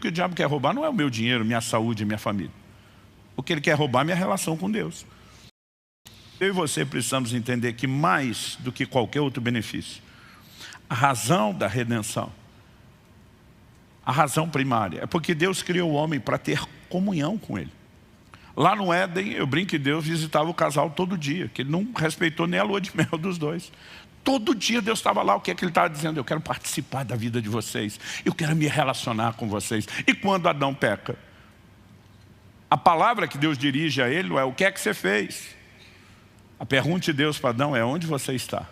que o diabo quer roubar não é o meu dinheiro, minha saúde, minha família. O que ele quer roubar é minha relação com Deus. Eu e você precisamos entender que mais do que qualquer outro benefício, a razão da redenção, a razão primária, é porque Deus criou o homem para ter comunhão com Ele. Lá no Éden, eu brinco que Deus visitava o casal todo dia, que Ele não respeitou nem a lua de mel dos dois. Todo dia Deus estava lá, o que é que Ele estava dizendo? Eu quero participar da vida de vocês, eu quero me relacionar com vocês. E quando Adão peca, a palavra que Deus dirige a ele não é o que é que você fez. A pergunta de Deus para Adão é onde você está.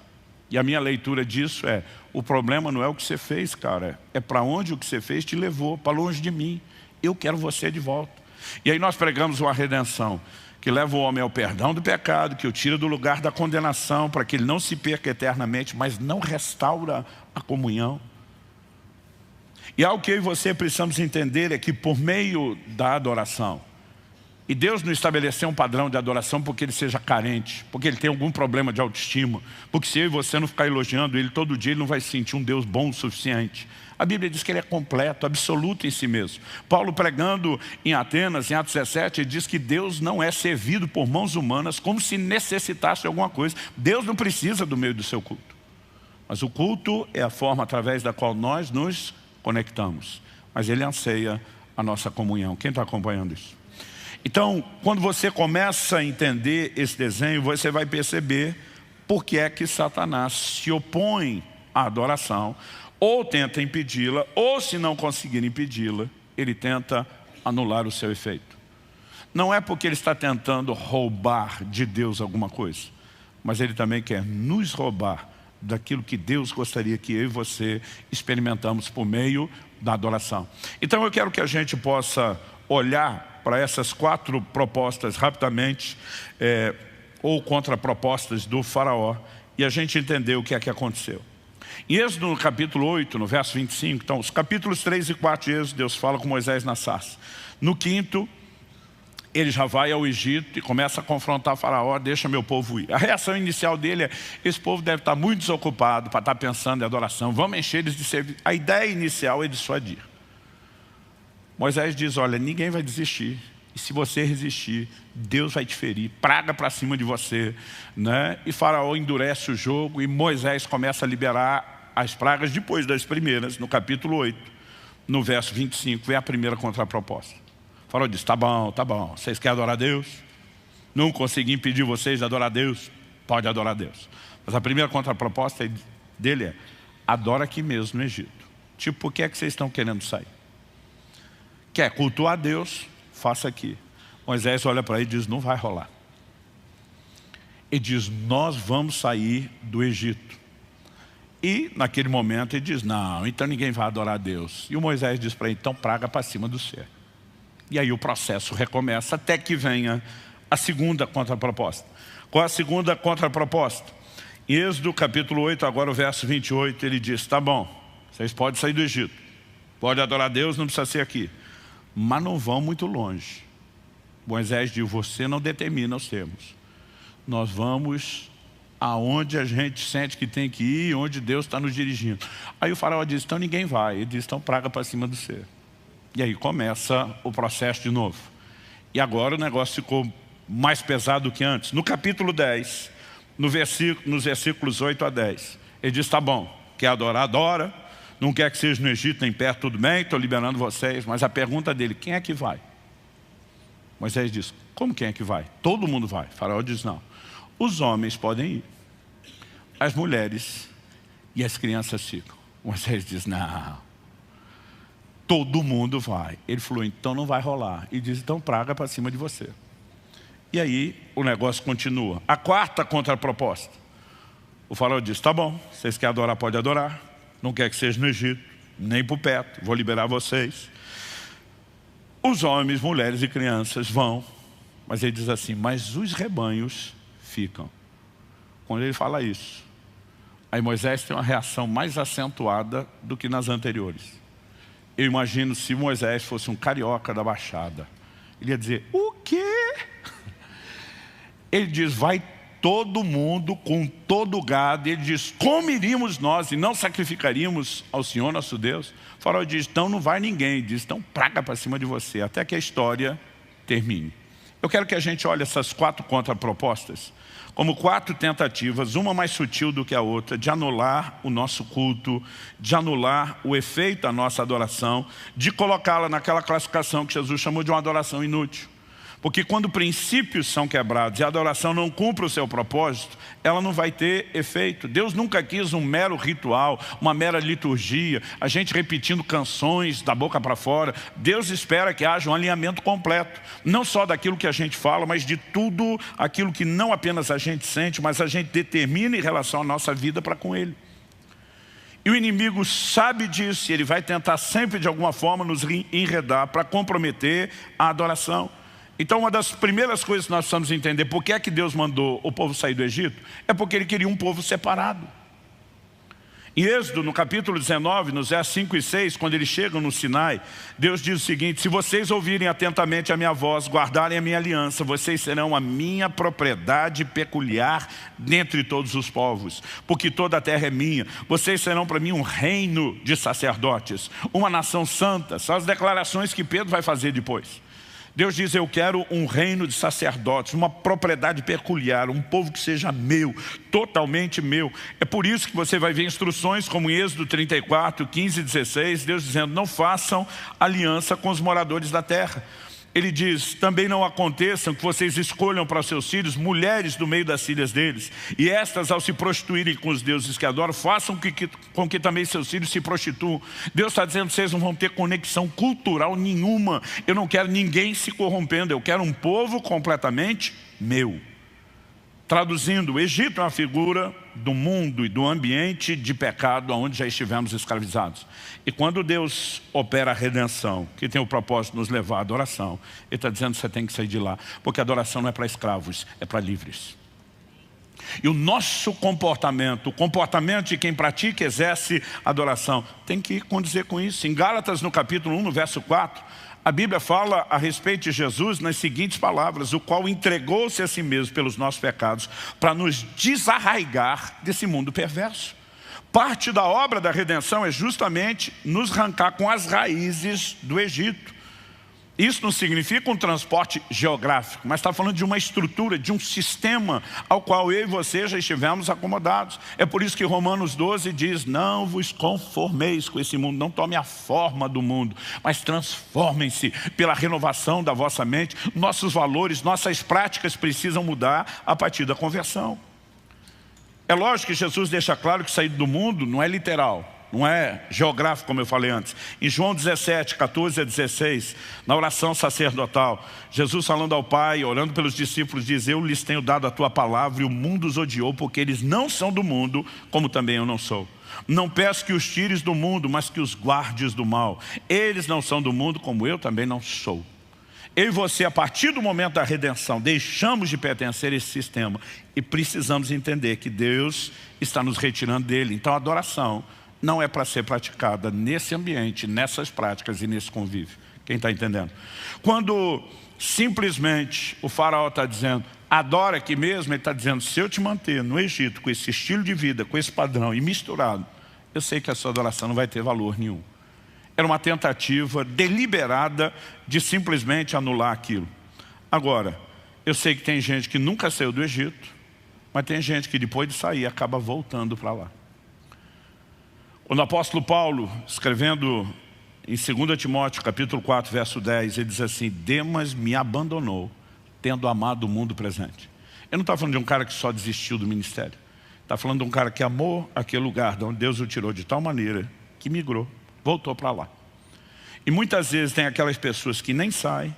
E a minha leitura disso é, o problema não é o que você fez, cara, é para onde o que você fez te levou, para longe de mim. Eu quero você de volta. E aí nós pregamos uma redenção que leva o homem ao perdão do pecado, que o tira do lugar da condenação, para que ele não se perca eternamente, mas não restaura a comunhão. E algo que eu e você precisamos entender é que por meio da adoração, e Deus não estabeleceu um padrão de adoração porque Ele seja carente, porque Ele tem algum problema de autoestima, porque se eu e você não ficar elogiando Ele todo dia, Ele não vai se sentir um Deus bom o suficiente. A Bíblia diz que Ele é completo, absoluto em si mesmo. Paulo pregando em Atenas, em Atos 17, ele diz que Deus não é servido por mãos humanas como se necessitasse de alguma coisa. Deus não precisa do meio do seu culto. Mas o culto é a forma através da qual nós nos conectamos. Mas Ele anseia a nossa comunhão. Quem está acompanhando isso? Então, quando você começa a entender esse desenho, você vai perceber por que é que Satanás se opõe à adoração, ou tenta impedi-la, ou se não conseguir impedi-la, ele tenta anular o seu efeito. Não é porque ele está tentando roubar de Deus alguma coisa, mas ele também quer nos roubar daquilo que Deus gostaria que eu e você experimentamos por meio da adoração. Então eu quero que a gente possa olhar para essas 4 propostas rapidamente, ou contrapropostas do faraó, e a gente entender o que é que aconteceu. Em Êxodo, no capítulo 8, no verso 25, então, os capítulos 3 e 4 de Êxodo, Deus fala com Moisés na sarça. No 5º, ele já vai ao Egito e começa a confrontar o faraó, deixa meu povo ir. A reação inicial dele é, esse povo deve estar muito desocupado para estar pensando em adoração, vamos encher eles de serviço. A ideia inicial é dissuadir. Moisés diz, olha, ninguém vai desistir. E se você resistir, Deus vai te ferir, praga para cima de você, né? E Faraó endurece o jogo e Moisés começa a liberar as pragas depois das primeiras, no capítulo 8, no verso 25, vem a primeira contraproposta. O Faraó diz, tá bom, vocês querem adorar Deus? Não consegui impedir vocês de adorar Deus? Pode adorar Deus. Mas a primeira contraproposta dele é, adora aqui mesmo no Egito. Tipo, por que é que vocês estão querendo sair? Quer cultuar a Deus? Faça aqui. Moisés olha para ele e diz, não vai rolar. Ele diz, nós vamos sair do Egito. E naquele momento ele diz, não, então ninguém vai adorar a Deus. E o Moisés diz para ele, então praga para cima do céu. E aí o processo recomeça até que venha a segunda contraproposta. Qual é a segunda contraproposta? Em Êxodo capítulo 8, agora o verso 28, ele diz, tá bom, vocês podem sair do Egito. Pode adorar a Deus, não precisa ser aqui. Mas não vão muito longe. Moisés diz, você não determina os termos. Nós vamos aonde a gente sente que tem que ir, onde Deus está nos dirigindo. Aí o faraó diz, então ninguém vai. Ele diz, então praga para cima do céu. E aí começa o processo de novo. E agora o negócio ficou mais pesado do que antes. No capítulo 10, nos versículos 8 a 10, ele diz, tá bom, quer adorar, adora. Não quer que seja no Egito nem perto, tudo bem, estou liberando vocês. Mas a pergunta dele, quem é que vai? Moisés diz, como quem é que vai? Todo mundo vai. O faraó diz, não. Os homens podem ir. As mulheres e as crianças ficam. Moisés diz, não. Todo mundo vai. Ele falou, então não vai rolar. E diz, então praga para cima de você. E aí o negócio continua. A quarta contraproposta. O faraó diz, tá bom, vocês querem adorar, pode adorar. Não quer que seja no Egito, nem por perto, vou liberar vocês. Os homens, mulheres e crianças vão, mas ele diz assim, mas os rebanhos ficam. Quando ele fala isso, aí Moisés tem uma reação mais acentuada do que nas anteriores. Eu imagino se Moisés fosse um carioca da Baixada, ele ia dizer, o quê? Ele diz, vai todo mundo, com todo o gado. Ele diz, como iríamos nós e não sacrificaríamos ao Senhor nosso Deus? O faraó diz, então não vai ninguém. Ele diz, então praga para cima de você, até que a história termine. Eu quero que a gente olhe essas 4 contrapropostas como 4 tentativas, uma mais sutil do que a outra, de anular o nosso culto, de anular o efeito da nossa adoração, de colocá-la naquela classificação que Jesus chamou de uma adoração inútil. Porque quando princípios são quebrados e a adoração não cumpre o seu propósito, ela não vai ter efeito. Deus nunca quis um mero ritual, uma mera liturgia, a gente repetindo canções da boca para fora. Deus espera que haja um alinhamento completo, não só daquilo que a gente fala, mas de tudo aquilo que não apenas a gente sente, mas a gente determina em relação à nossa vida para com Ele. E o inimigo sabe disso e ele vai tentar sempre de alguma forma nos enredar para comprometer a adoração. Então uma das primeiras coisas que nós precisamos entender, por que é que Deus mandou o povo sair do Egito? É porque Ele queria um povo separado. Em Êxodo, no capítulo 19, nos versos 5 e 6, quando eles chegam no Sinai, Deus diz o seguinte, se vocês ouvirem atentamente a minha voz, guardarem a minha aliança, vocês serão a minha propriedade peculiar dentre todos os povos, porque toda a terra é minha. Vocês serão para mim um reino de sacerdotes, uma nação santa. São as declarações que Pedro vai fazer depois. Deus diz, eu quero um reino de sacerdotes, uma propriedade peculiar, um povo que seja meu, totalmente meu. É por isso que você vai ver instruções como em Êxodo 34, 15 e 16, Deus dizendo, não façam aliança com os moradores da terra. Ele diz, também não aconteçam que vocês escolham para seus filhos mulheres do meio das filhas deles, e estas ao se prostituírem com os deuses que adoram, façam com que também seus filhos se prostituam. Deus está dizendo, vocês não vão ter conexão cultural nenhuma. Eu não quero ninguém se corrompendo, eu quero um povo completamente meu. Traduzindo, o Egito é uma figura do mundo e do ambiente de pecado onde já estivemos escravizados. E quando Deus opera a redenção, que tem o propósito de nos levar à adoração, Ele está dizendo que você tem que sair de lá, porque a adoração não é para escravos, é para livres. E o nosso comportamento, o comportamento de quem pratica e exerce adoração, tem que condizer com isso. Em Gálatas, no capítulo 1, no verso 4, a Bíblia fala a respeito de Jesus nas seguintes palavras, o qual entregou-se a si mesmo pelos nossos pecados para nos desarraigar desse mundo perverso. Parte da obra da redenção é justamente nos arrancar com as raízes do Egito. Isso não significa um transporte geográfico, mas está falando de uma estrutura, de um sistema ao qual eu e você já estivemos acomodados. É por isso que Romanos 12 diz, não vos conformeis com esse mundo, não tome a forma do mundo, mas transformem-se pela renovação da vossa mente. Nossos valores, nossas práticas precisam mudar a partir da conversão. É lógico que Jesus deixa claro que sair do mundo não é literal. Não é geográfico, como eu falei antes. Em João 17, 14 a 16, na oração sacerdotal, Jesus falando ao Pai, orando pelos discípulos, diz, eu lhes tenho dado a tua palavra e o mundo os odiou, porque eles não são do mundo, como também eu não sou. Não peço que os tires do mundo, mas que os guardes do mal. Eles não são do mundo, como eu também não sou. Eu e você, a partir do momento da redenção, deixamos de pertencer a esse sistema e precisamos entender que Deus está nos retirando dele. Então a adoração não é para ser praticada nesse ambiente, nessas práticas e nesse convívio. Quem está entendendo? Quando simplesmente o faraó está dizendo, adora aqui mesmo, ele está dizendo, se eu te manter no Egito com esse estilo de vida, com esse padrão e misturado, eu sei que a sua adoração não vai ter valor nenhum. Era uma tentativa deliberada de simplesmente anular aquilo. Agora, eu sei que tem gente que nunca saiu do Egito, mas tem gente que depois de sair acaba voltando para lá. Quando o apóstolo Paulo, escrevendo em 2 Timóteo, capítulo 4, verso 10, ele diz assim, Demas me abandonou, tendo amado o mundo presente. Ele não está falando de um cara que só desistiu do ministério. Está falando de um cara que amou aquele lugar de onde Deus o tirou de tal maneira que migrou, voltou para lá. E muitas vezes tem aquelas pessoas que nem saem,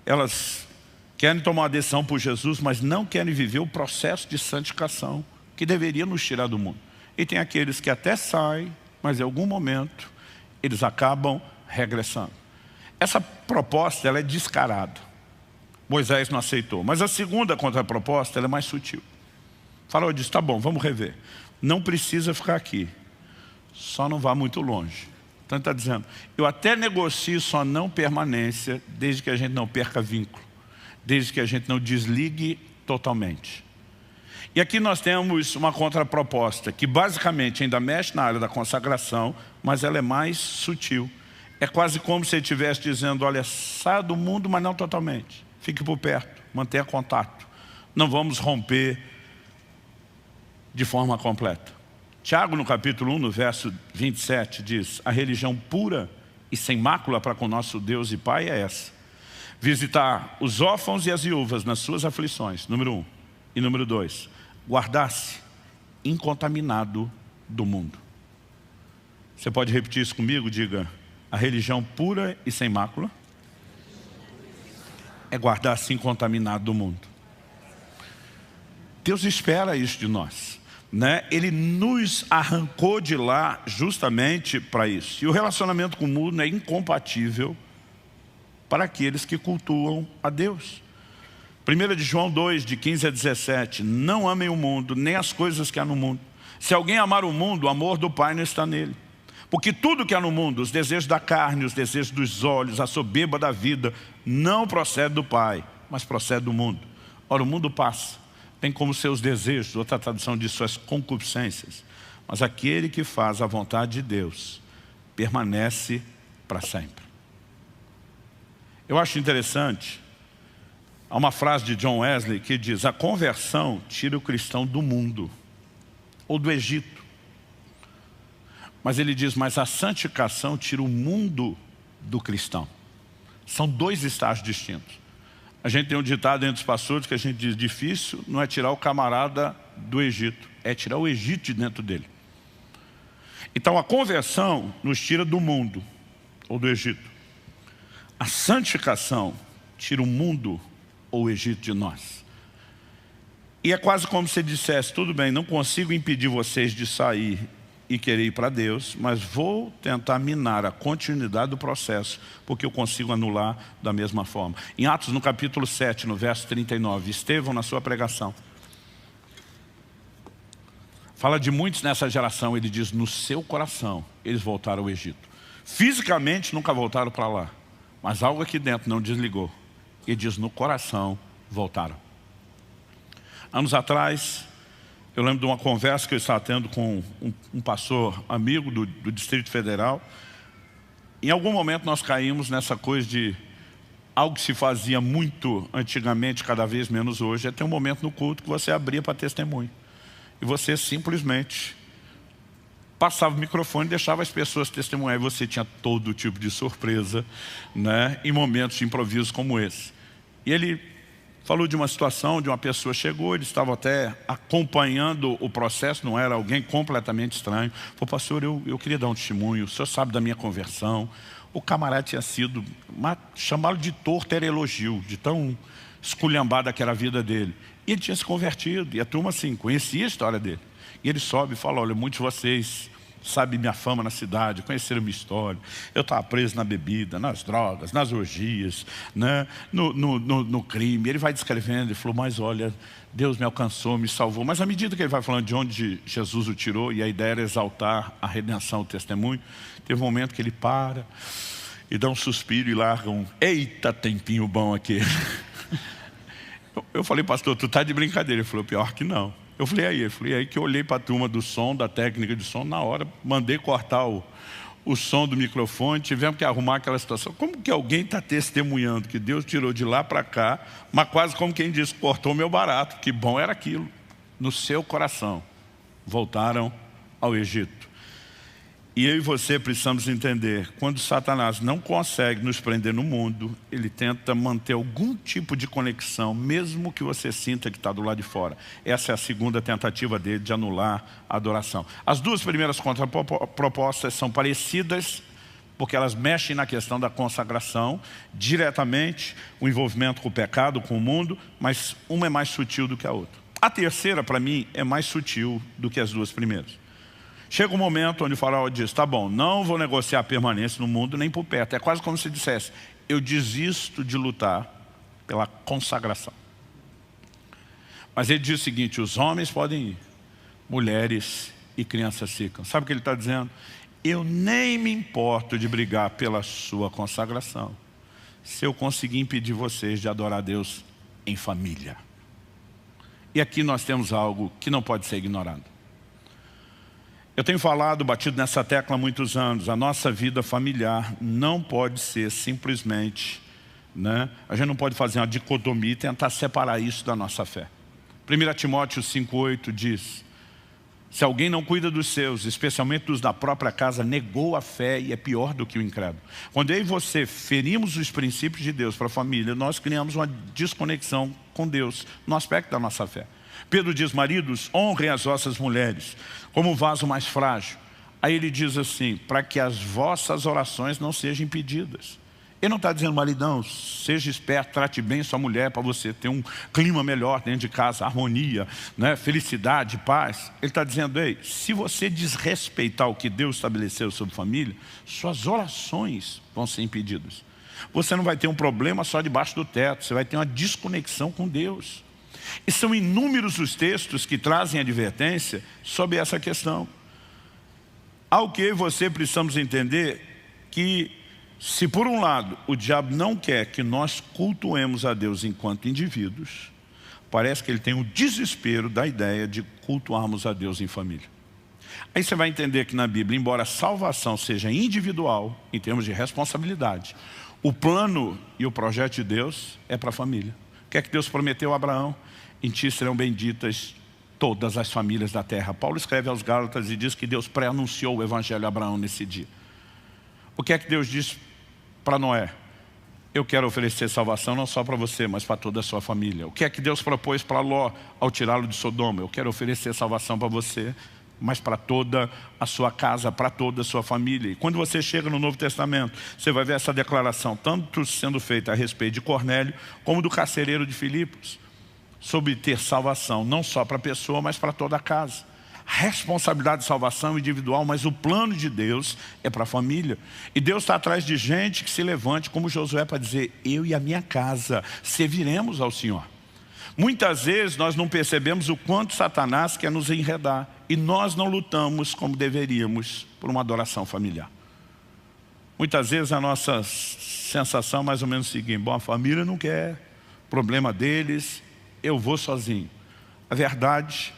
elas querem tomar uma decisão por Jesus, mas não querem viver o processo de santificação que deveria nos tirar do mundo. E tem aqueles que até saem, mas em algum momento eles acabam regressando. Essa proposta ela é descarada. Moisés não aceitou. Mas a segunda contraproposta ela é mais sutil. O faraó disse, tá bom, vamos rever. Não precisa ficar aqui. Só não vá muito longe. Então ele está dizendo, eu até negocio só não permanência, desde que a gente não perca vínculo. Desde que a gente não desligue totalmente. E aqui nós temos uma contraproposta, que basicamente ainda mexe na área da consagração, mas ela é mais sutil. É quase como se ele estivesse dizendo, olha, saia do mundo, mas não totalmente. Fique por perto, mantenha contato. Não vamos romper de forma completa. Tiago, no capítulo 1, no verso 27, diz, a religião pura e sem mácula para com nosso Deus e Pai é essa: visitar os órfãos e as viúvas nas suas aflições, número 1. E número 2, guardar-se incontaminado do mundo. Você pode repetir isso comigo? Diga, a religião pura e sem mácula é guardar-se incontaminado do mundo. Deus espera isso de nós, né? Ele nos arrancou de lá justamente para isso. E o relacionamento com o mundo é incompatível para aqueles que cultuam a Deus. 1 de João 2, de 15 a 17, não amem o mundo, nem as coisas que há no mundo. Se alguém amar o mundo, o amor do Pai não está nele. Porque tudo que há no mundo, os desejos da carne, os desejos dos olhos, a soberba da vida, não procede do Pai, mas procede do mundo. Ora, o mundo passa, tem como seus desejos, outra tradução diz suas concupiscências. Mas aquele que faz a vontade de Deus, permanece para sempre. Eu acho interessante, há uma frase de John Wesley que diz, a conversão tira o cristão do mundo, ou do Egito. Mas ele diz, mas a santificação tira o mundo do cristão. São dois estágios distintos. A gente tem um ditado entre os pastores que a gente diz, difícil não é tirar o camarada do Egito, é tirar o Egito de dentro dele. Então a conversão nos tira do mundo, ou do Egito. A santificação tira o mundo ou o Egito de nós. E é quase como se dissesse, tudo bem, não consigo impedir vocês de sair e querer ir para Deus, mas vou tentar minar a continuidade do processo, porque eu consigo anular da mesma forma. Em Atos, no capítulo 7, no verso 39, Estevão, na sua pregação, fala de muitos nessa geração, ele diz, no seu coração, eles voltaram ao Egito. Fisicamente, nunca voltaram para lá, mas algo aqui dentro não desligou. Ele diz, no coração, voltaram. Anos atrás, eu lembro de uma conversa que eu estava tendo com um pastor amigo do Distrito Federal. Em algum momento nós caímos nessa coisa de algo que se fazia muito antigamente, cada vez menos hoje, é ter um momento no culto que você abria para testemunho. E você simplesmente passava o microfone e deixava as pessoas testemunhar. E você tinha todo tipo de surpresa, né, em momentos de improviso como esse. E ele falou de uma situação onde uma pessoa chegou, eles estavam até acompanhando o processo, não era alguém completamente estranho. Falou, pastor, eu queria dar um testemunho, o senhor sabe da minha conversão. O camarada tinha sido, chamá-lo de torto era elogio, de tão esculhambada que era a vida dele. E ele tinha se convertido, e a turma assim, conhecia a história dele. E ele sobe e fala, olha, muitos de vocês sabem minha fama na cidade, conheceram minha história. Eu estava preso na bebida, nas drogas, nas orgias, né? no crime. Ele vai descrevendo, ele falou, mas olha, Deus me alcançou, me salvou. Mas à medida que ele vai falando de onde Jesus o tirou, e a ideia era exaltar a redenção, o testemunho, teve um momento que ele para e dá um suspiro e larga um, eita tempinho bom aqui. Eu falei, pastor, tu tá de brincadeira? Ele falou, pior que não. Eu falei, aí? Ele falou, aí que eu olhei para a turma do som, da técnica de som, na hora, mandei cortar o som do microfone, tivemos que arrumar aquela situação. Como que alguém está testemunhando que Deus tirou de lá para cá, mas quase como quem diz, cortou o meu barato, que bom era aquilo. No seu coração, voltaram ao Egito. E eu e você precisamos entender, quando Satanás não consegue nos prender no mundo, ele tenta manter algum tipo de conexão, mesmo que você sinta que está do lado de fora. Essa é a segunda tentativa dele de anular a adoração. As duas primeiras contrapropostas são parecidas, porque elas mexem na questão da consagração, diretamente, o envolvimento com o pecado, com o mundo, mas uma é mais sutil do que a outra. A terceira, para mim, é mais sutil do que as duas primeiras. Chega um momento onde o faraó diz, tá bom, não vou negociar a permanência no mundo nem por perto. É quase como se dissesse, eu desisto de lutar pela consagração. Mas ele diz o seguinte, os homens podem ir, mulheres e crianças ficam. Sabe o que ele está dizendo? Eu nem me importo de brigar pela sua consagração, se eu conseguir impedir vocês de adorar a Deus em família. E aqui nós temos algo que não pode ser ignorado. Eu tenho falado, batido nessa tecla há muitos anos, a nossa vida familiar não pode ser simplesmente, a gente não pode fazer uma dicotomia e tentar separar isso da nossa fé. 1 Timóteo 5,8 diz: se alguém não cuida dos seus, especialmente dos da própria casa, negou a fé e é pior do que o incrédulo. Quando eu e você ferimos os princípios de Deus para a família, nós criamos uma desconexão com Deus no aspecto da nossa fé. Pedro diz: maridos, honrem as vossas mulheres como um vaso mais frágil. Aí ele diz assim: para que as vossas orações não sejam impedidas. Ele não está dizendo, maridão, seja esperto, trate bem sua mulher para você ter um clima melhor dentro de casa, harmonia, felicidade, paz. Ele está dizendo, ei, se você desrespeitar o que Deus estabeleceu sobre família, suas orações vão ser impedidas. Você não vai ter um problema só debaixo do teto, você vai ter uma desconexão com Deus. E são inúmeros os textos que trazem advertência sobre essa questão. Ao que eu e você precisamos entender que, se por um lado o diabo não quer que nós cultuemos a Deus enquanto indivíduos, parece que ele tem um desespero da ideia de cultuarmos a Deus em família. Aí você vai entender que na Bíblia, embora a salvação seja individual, em termos de responsabilidade, o plano e o projeto de Deus é para a família. O que é que Deus prometeu a Abraão? Em ti serão benditas todas as famílias da terra. Paulo escreve aos Gálatas e diz que Deus pré-anunciou o evangelho a Abraão nesse dia. O que é que Deus diz para Noé? Eu quero oferecer salvação não só para você, mas para toda a sua família. O que é que Deus propôs para Ló ao tirá-lo de Sodoma? Eu quero oferecer salvação para você, mas para toda a sua casa, para toda a sua família. E quando você chega no Novo Testamento, você vai ver essa declaração, tanto sendo feita a respeito de Cornélio, como do carcereiro de Filipos, sobre ter salvação, não só para a pessoa, mas para toda a casa. Responsabilidade de salvação individual, mas o plano de Deus é para a família. E Deus está atrás de gente que se levante como Josué para dizer, eu e a minha casa serviremos ao Senhor. Muitas vezes nós não percebemos o quanto Satanás quer nos enredar e nós não lutamos como deveríamos por uma adoração familiar. Muitas vezes a nossa sensação é mais ou menos o seguinte, bom, a família não quer, problema deles, eu vou sozinho. A verdade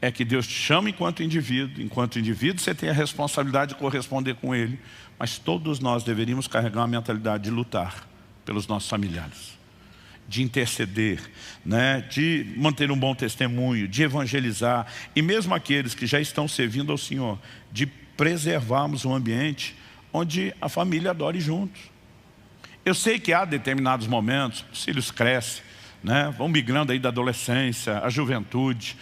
é que Deus te chama enquanto indivíduo você tem a responsabilidade de corresponder com Ele, mas todos nós deveríamos carregar uma mentalidade de lutar pelos nossos familiares, de interceder, de manter um bom testemunho, de evangelizar, e mesmo aqueles que já estão servindo ao Senhor, de preservarmos um ambiente onde a família adore juntos. Eu sei que há determinados momentos, os filhos crescem, vão migrando aí da adolescência, à juventude,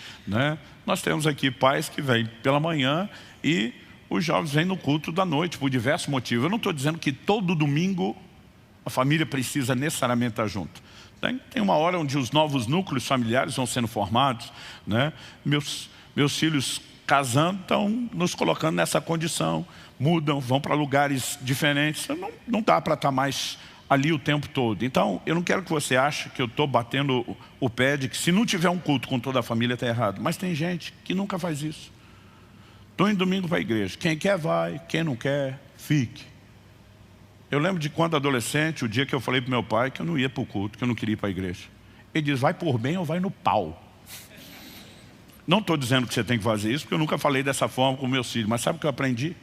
Nós temos aqui pais que vêm pela manhã e os jovens vêm no culto da noite, por diversos motivos. Eu não estou dizendo que todo domingo a família precisa necessariamente estar junto. Tem uma hora onde os novos núcleos familiares vão sendo formados, Meus filhos casando estão nos colocando nessa condição, mudam, vão para lugares diferentes, não dá para estar mais ali o tempo todo. Então, eu não quero que você ache que eu estou batendo o pé de que se não tiver um culto com toda a família está errado. Mas tem gente que nunca faz isso. Estou indo domingo para a igreja. Quem quer vai, quem não quer, fique. Eu lembro de quando adolescente, o dia que eu falei para meu pai que eu não ia para o culto, que eu não queria ir para a igreja. Ele diz, vai por bem ou vai no pau. Não estou dizendo que você tem que fazer isso, porque eu nunca falei dessa forma com meus filhos. Mas sabe o que eu aprendi?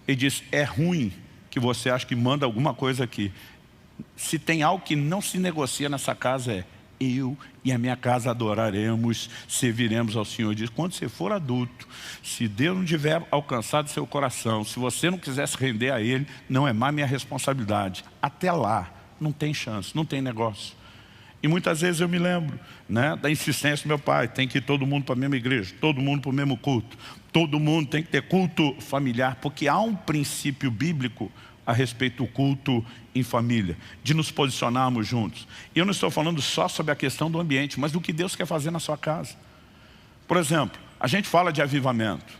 Ele disse, é ruim que você acha que manda alguma coisa aqui. Se tem algo que não se negocia nessa casa é eu e a minha casa adoraremos, serviremos ao Senhor. Diz, quando você for adulto, se Deus não tiver alcançado seu coração, se você não quiser se render a Ele, não é mais minha responsabilidade. Até lá, não tem chance, não tem negócio. E muitas vezes eu me lembro da insistência do meu pai, tem que ir todo mundo para a mesma igreja, todo mundo para o mesmo culto, todo mundo tem que ter culto familiar, porque há um princípio bíblico a respeito do culto em família, de nos posicionarmos juntos. E eu não estou falando só sobre a questão do ambiente, mas do que Deus quer fazer na sua casa. Por exemplo, a gente fala de avivamento.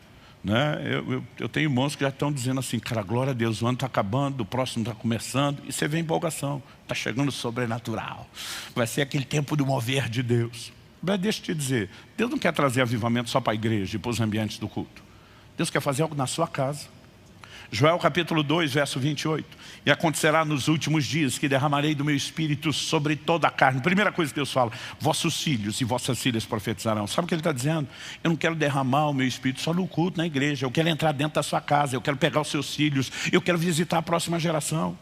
Eu tenho irmãos que já estão dizendo assim, cara, glória a Deus, o ano está acabando, o próximo está começando, e você vê empolgação, está chegando o sobrenatural, vai ser aquele tempo do mover de Deus. Mas deixa eu te dizer, Deus não quer trazer avivamento só para a igreja e para os ambientes do culto. Deus quer fazer algo na sua casa. Joel capítulo 2, verso 28. E acontecerá nos últimos dias que derramarei do meu espírito sobre toda a carne. Primeira coisa que Deus fala, vossos filhos e vossas filhas profetizarão. Sabe o que ele está dizendo? Eu não quero derramar o meu espírito só no culto, na igreja. Eu quero entrar dentro da sua casa, eu quero pegar os seus filhos, eu quero visitar a próxima geração.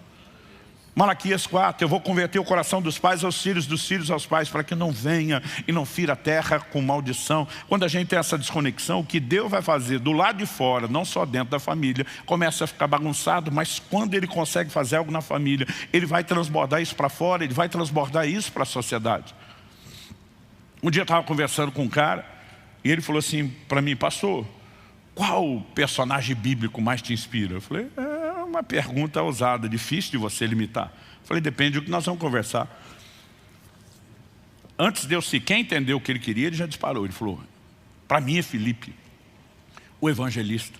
Malaquias 4, eu vou converter o coração dos pais aos filhos, dos filhos aos pais, para que não venha e não fira a terra com maldição. Quando a gente tem essa desconexão, o que Deus vai fazer do lado de fora, não só dentro da família, começa a ficar bagunçado, mas quando Ele consegue fazer algo na família, Ele vai transbordar isso para fora, Ele vai transbordar isso para a sociedade. Um dia eu estava conversando com um cara, e ele falou assim para mim, pastor, qual personagem bíblico mais te inspira? Eu falei, uma pergunta ousada, difícil de você limitar. Eu falei, depende do que nós vamos conversar. Antes de eu sequer entender o que ele queria, ele já disparou. Ele falou, para mim é Filipe, o evangelista.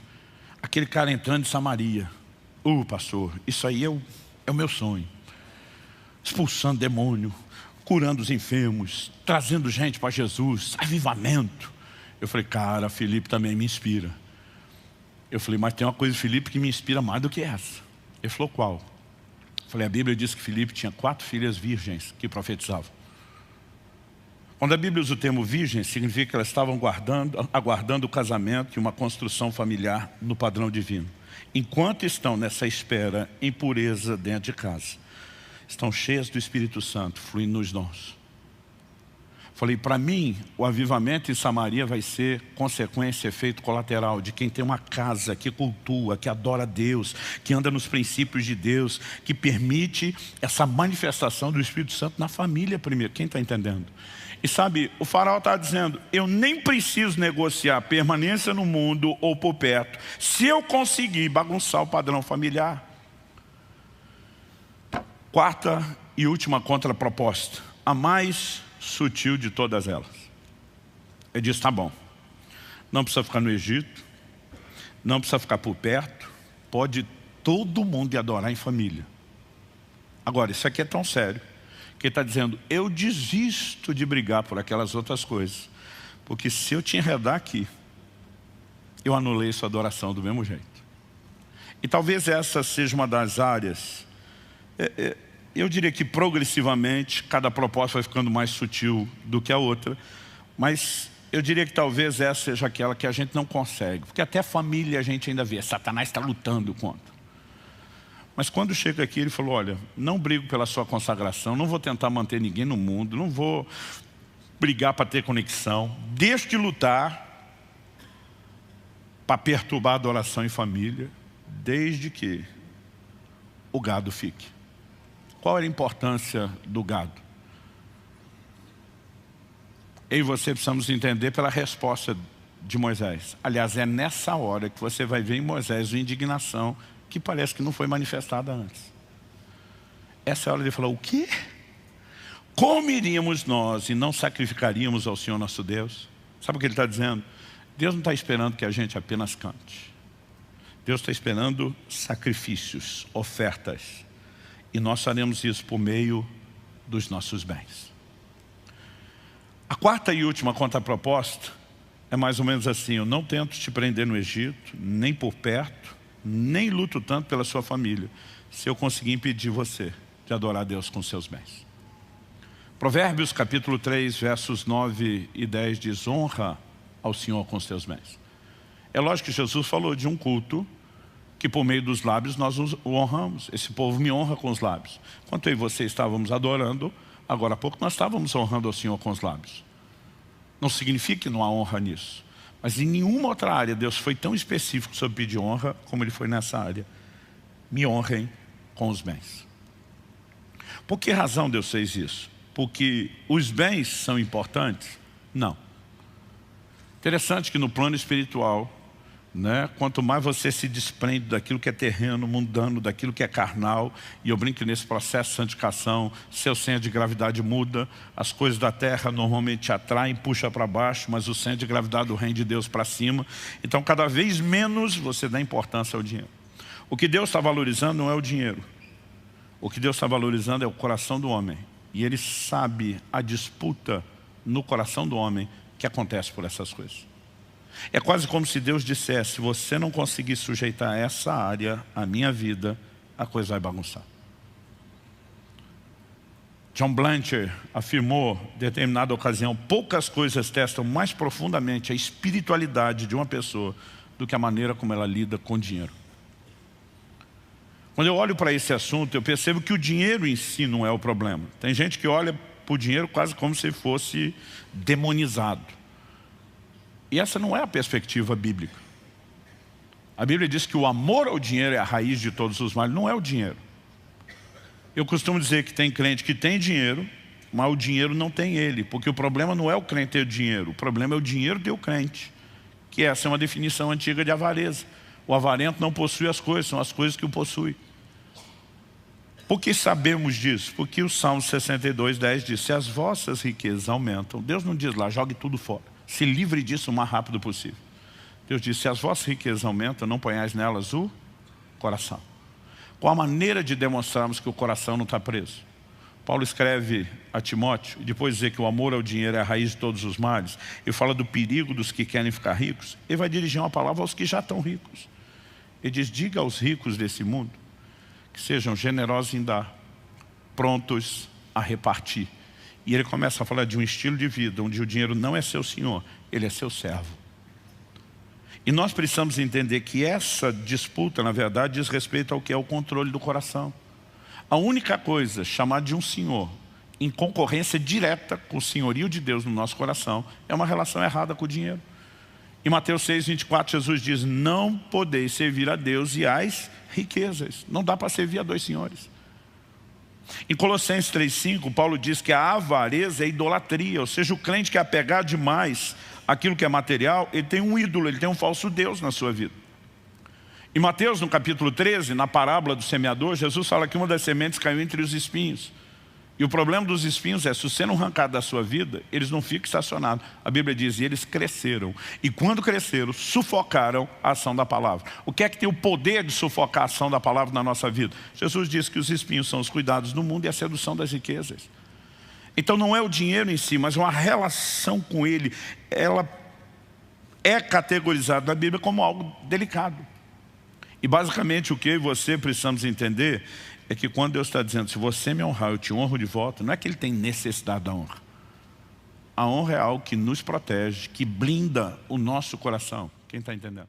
Aquele cara entrando em Samaria. Pastor, isso aí é o meu sonho. Expulsando demônio, curando os enfermos, trazendo gente para Jesus, avivamento. Eu falei, cara, Filipe também me inspira. Eu falei, mas tem uma coisa, Filipe, que me inspira mais do que essa. Ele falou, qual? Eu falei, a Bíblia diz que Filipe tinha 4 filhas virgens que profetizavam. Quando a Bíblia usa o termo virgem, significa que elas estavam aguardando o casamento e uma construção familiar no padrão divino. Enquanto estão nessa espera, em pureza dentro de casa, estão cheias do Espírito Santo, fluindo nos dons. Falei, para mim, o avivamento em Samaria vai ser consequência, efeito colateral de quem tem uma casa que cultua, que adora a Deus, que anda nos princípios de Deus, que permite essa manifestação do Espírito Santo na família primeiro. Quem está entendendo? E sabe, o faraó está dizendo, eu nem preciso negociar permanência no mundo ou por perto, se eu conseguir bagunçar o padrão familiar. Quarta e última contraproposta, a mais sutil de todas elas. Ele diz, tá bom, não precisa ficar no Egito, não precisa ficar por perto, pode todo mundo adorar em família. Agora, isso aqui é tão sério, que ele está dizendo, eu desisto de brigar por aquelas outras coisas, porque se eu te enredar aqui, eu anulei sua adoração do mesmo jeito. E talvez essa seja uma das áreas, eu diria que progressivamente, cada proposta vai ficando mais sutil do que a outra, mas eu diria que talvez essa seja aquela que a gente não consegue, porque até a família a gente ainda vê, Satanás está lutando contra. Mas quando chega aqui, ele falou, olha, não brigo pela sua consagração, não vou tentar manter ninguém no mundo, não vou brigar para ter conexão, deixo de lutar para perturbar a adoração em família, desde que o gado fique. Qual era a importância do gado? Eu e você precisamos entender pela resposta de Moisés. Aliás, é nessa hora que você vai ver em Moisés uma indignação que parece que não foi manifestada antes. Essa é a hora de falar, o quê? Como iríamos nós e não sacrificaríamos ao Senhor nosso Deus? Sabe o que ele está dizendo? Deus não está esperando que a gente apenas cante. Deus está esperando sacrifícios, ofertas. E nós faremos isso por meio dos nossos bens. A quarta e última contraproposta é mais ou menos assim, eu não tento te prender no Egito, nem por perto, nem luto tanto pela sua família, se eu conseguir impedir você de adorar a Deus com seus bens. Provérbios capítulo 3, versos 9 e 10 diz, honra ao Senhor com seus bens. É lógico que Jesus falou de um culto que por meio dos lábios nós o honramos. Esse povo me honra com os lábios. Enquanto eu e você estávamos adorando, agora há pouco nós estávamos honrando ao Senhor com os lábios. Não significa que não há honra nisso. Mas em nenhuma outra área Deus foi tão específico sobre pedir honra como Ele foi nessa área. Me honrem com os bens. Por que razão Deus fez isso? Porque os bens são importantes? Não. Interessante que no plano espiritual, quanto mais você se desprende daquilo que é terreno, mundano, daquilo que é carnal, e eu brinco nesse processo de santificação, seu centro de gravidade muda, as coisas da terra normalmente te atraem, puxa para baixo, mas o centro de gravidade do reino de Deus para cima. Então cada vez menos você dá importância ao dinheiro. O que Deus está valorizando não é o dinheiro. O que Deus está valorizando é o coração do homem. E Ele sabe a disputa no coração do homem que acontece por essas coisas. É quase como se Deus dissesse, se você não conseguir sujeitar essa área à minha vida, a coisa vai bagunçar. John Blanchard afirmou, em determinada ocasião, poucas coisas testam mais profundamente a espiritualidade de uma pessoa do que a maneira como ela lida com dinheiro. Quando eu olho para esse assunto, eu percebo que o dinheiro em si não é o problema. Tem gente que olha para o dinheiro quase como se fosse demonizado. E essa não é a perspectiva bíblica. A Bíblia diz que o amor ao dinheiro é a raiz de todos os males, não é o dinheiro. Eu costumo dizer que tem crente que tem dinheiro, mas o dinheiro não tem ele, porque o problema não é o crente ter dinheiro, o problema é o dinheiro ter o crente, que essa é uma definição antiga de avareza. O avarento não possui as coisas, são as coisas que o possuem. Por que sabemos disso? Porque o Salmo 62:10 diz, se as vossas riquezas aumentam, Deus não diz lá, jogue tudo fora, se livre disso o mais rápido possível. Deus diz, se as vossas riquezas aumentam, não ponhais nelas o coração. Qual a maneira de demonstrarmos que o coração não está preso? Paulo escreve a Timóteo, e depois de dizer que o amor ao dinheiro é a raiz de todos os males, ele fala do perigo dos que querem ficar ricos, ele vai dirigir uma palavra aos que já estão ricos. Ele diz, diga aos ricos desse mundo, que sejam generosos em dar, prontos a repartir. E ele começa a falar de um estilo de vida, onde o dinheiro não é seu senhor, ele é seu servo. E nós precisamos entender que essa disputa, na verdade, diz respeito ao que é o controle do coração. A única coisa chamada de um senhor, em concorrência direta com o senhorio de Deus no nosso coração, é uma relação errada com o dinheiro. Em Mateus 6:24, Jesus diz, não podeis servir a Deus e às riquezas. Não dá para servir a dois senhores. Em Colossenses 3:5, Paulo diz que a avareza é idolatria, ou seja, o crente que é apegado demais àquilo que é material, ele tem um ídolo, ele tem um falso Deus na sua vida. Em Mateus, no capítulo 13, na parábola do semeador, Jesus fala que uma das sementes caiu entre os espinhos. E o problema dos espinhos é, se você não arrancar da sua vida, eles não ficam estacionados. A Bíblia diz, e eles cresceram. E quando cresceram, sufocaram a ação da palavra. O que é que tem o poder de sufocar a ação da palavra na nossa vida? Jesus disse que os espinhos são os cuidados do mundo e a sedução das riquezas. Então não é o dinheiro em si, mas uma relação com ele. Ela é categorizada na Bíblia como algo delicado. E basicamente o que eu e você precisamos entender é que quando Deus está dizendo, se você me honrar, eu te honro de volta, não é que Ele tem necessidade da honra. A honra é algo que nos protege, que blinda o nosso coração. Quem está entendendo?